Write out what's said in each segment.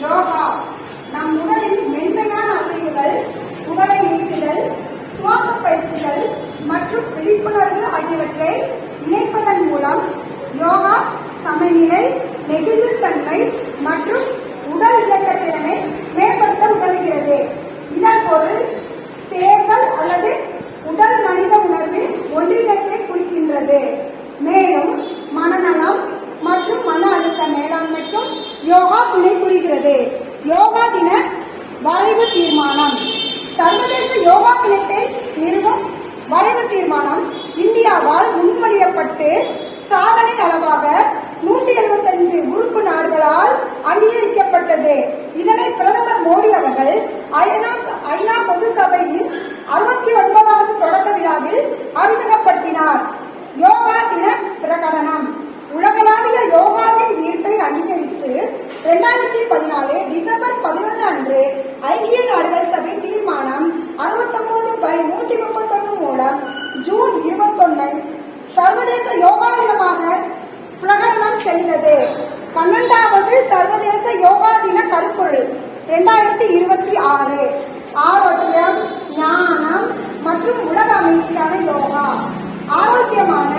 யோகா நம் உடலின் மென்மையான அசைவுகள், உடலை நீட்டுதல், சுவாச பயிற்சிகள் மற்றும் விழிப்புணர்வு ஆகியவற்றை இணைப்பதன் மூலம் யோகா சமநிலை, நெகிழ்வுத்தன்மை மற்றும் உடல் இயக்க திறனை மேம்படுத்த உதவுகிறது. இதன் பொருள் சேர்தல் அல்லது உடல் மனித உணர்வின் ஒன்றிணைப்பை குறிக்கின்றது. மேலும் மனநலம் மற்றும் மன அழுத்த மேலாண்மைக்கும் யோகா துணை புரிகிறது. யோகா தின வரைவு தீர்மானம். சர்வதேச யோகா தினத்தை நிறுவும் வரைவு தீர்மானம் இந்தியாவால் முன்மொழியப்பட்டு சாதனை அளவாக 175 உறுப்பு நாடுகளால் அங்கீகரிக்கப்பட்டது. இதனை பிரதமர் மோடி அவர்கள் ஐநா பொது சபையின் 69வது தொடக்க விழாவில் அறிமுகப்படுத்தினார். யோகா தின பிரகடனம். உலகளாவிய யோகாவின் ஈர்ப்பை அங்கீகரித்து 2014 டிசம்பர் 11 அன்று ஐக்கிய நாடுகள் சபை தீர்மானம் 69/131 மூலம் ஜூன் 21 சர்வதேச யோகா தினமாக பிரகடனம் செய்தது. 12வது சர்வதேச யோகா தின கருப்பொருள் 2026 ஆரோக்கியம், ஞானம் மற்றும் உலக அமைதிக்கான யோகா. ஆரோக்கியமான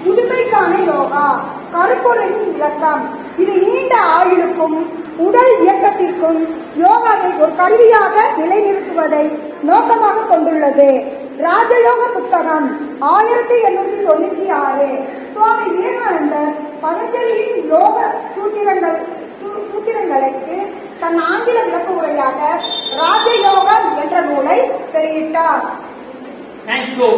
முதுமைக்கான யோகா. கருப்பொருளின் விளக்கம். இது நீண்ட ஆயுளுக்கும் உடல் இயக்கத்திற்கும் யோகாவை ஒரு கருவியாக நிலைநிறுத்துவதை நோக்கமாக கொண்டுள்ளது. ராஜயோக புத்தகம் 1896. சுவாமி விவேகானந்தர் பதஞ்சலியின் யோக சூத்திரங்களுக்கு தன் ஆங்கில விளக்க உரையாக ராஜயோகம் என்ற நூலை வெளியிட்டார். Thank you.